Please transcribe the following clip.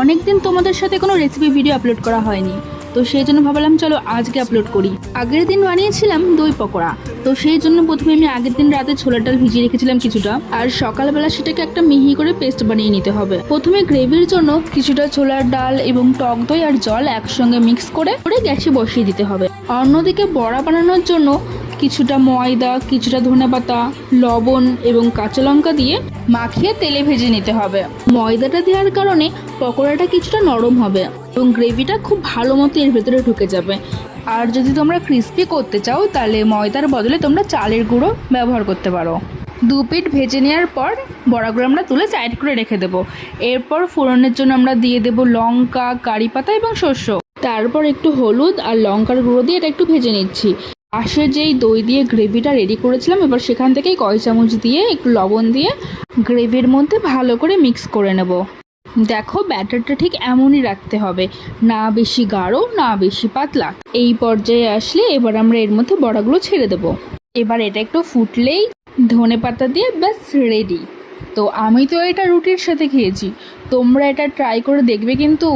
অনেক দিন তোমাদের সাথে কোনো রেসিপি ভিডিও আপলোড করা হয়নি, তো সেই জন্য ভাবলাম চলো আজকে আপলোড করি। আগের দিন বানিয়েছিলাম দই পকোড়া, তো সেই জন্য প্রথমে আমি আগের দিন রাতে ছোলার ডাল ভিজিয়ে রেখেছিলাম কিছুটা, আর সকালবেলা সেটাকে একটা মিহি করে পেস্ট বানিয়ে নিতে হবে। প্রথমে গ্রেভির জন্য কিছুটা ছোলার ডাল এবং টক দই আর জল একসঙ্গে মিক্স করে গ্যাসে বসিয়ে দিতে হবে। অন্যদিকে বড়া বানানোর জন্য কিছুটা ময়দা, কিছুটা ধনেপাতা, লবণ এবং কাঁচা লঙ্কা দিয়ে মাখিয়ে তেলে ভেজে নিতে হবে। ময়দাটা দেওয়ার কারণে পকোড়াটা কিছুটা নরম হবে এবং গ্রেভিটা খুব ভালো মতো এর ভেতরে ঢুকে যাবে। আর যদি তোমরা ক্রিস্পি করতে চাও তাহলে ময়দার বদলে তোমরা চালের গুঁড়ো ব্যবহার করতে পারো। দু পিঠ ভেজে নেওয়ার পর বড়াগুলো আমরা তুলে সাইড করে রেখে দেবো। এরপর ফোড়নের জন্য আমরা দিয়ে দেবো লঙ্কা, কারি পাতা এবং শস্য। তারপর একটু হলুদ আর লঙ্কার গুঁড়ো দিয়ে এটা একটু ভেজে নিচ্ছি। পাশে যেই দই দিয়ে গ্রেভিটা রেডি করেছিলাম, এবার সেখান থেকেই কয় চামচ দিয়ে একটু লবণ দিয়ে গ্রেভির মধ্যে ভালো করে মিক্স করে নেব। দেখো ব্যাটারটা ঠিক এমনই রাখতে হবে, না বেশি গাঢ় না বেশি পাতলা। এই পর্যায়ে আসলে এবার আমরা এর মধ্যে বড়াগুলো ছেড়ে দেব। এবার এটা একটু ফুটলেই ধনেপাতা দিয়ে ব্যাস রেডি। তো আমি তো এটা রুটির সাথে খেয়েছি, তোমরা এটা ট্রাই করে দেখবে কিন্তু।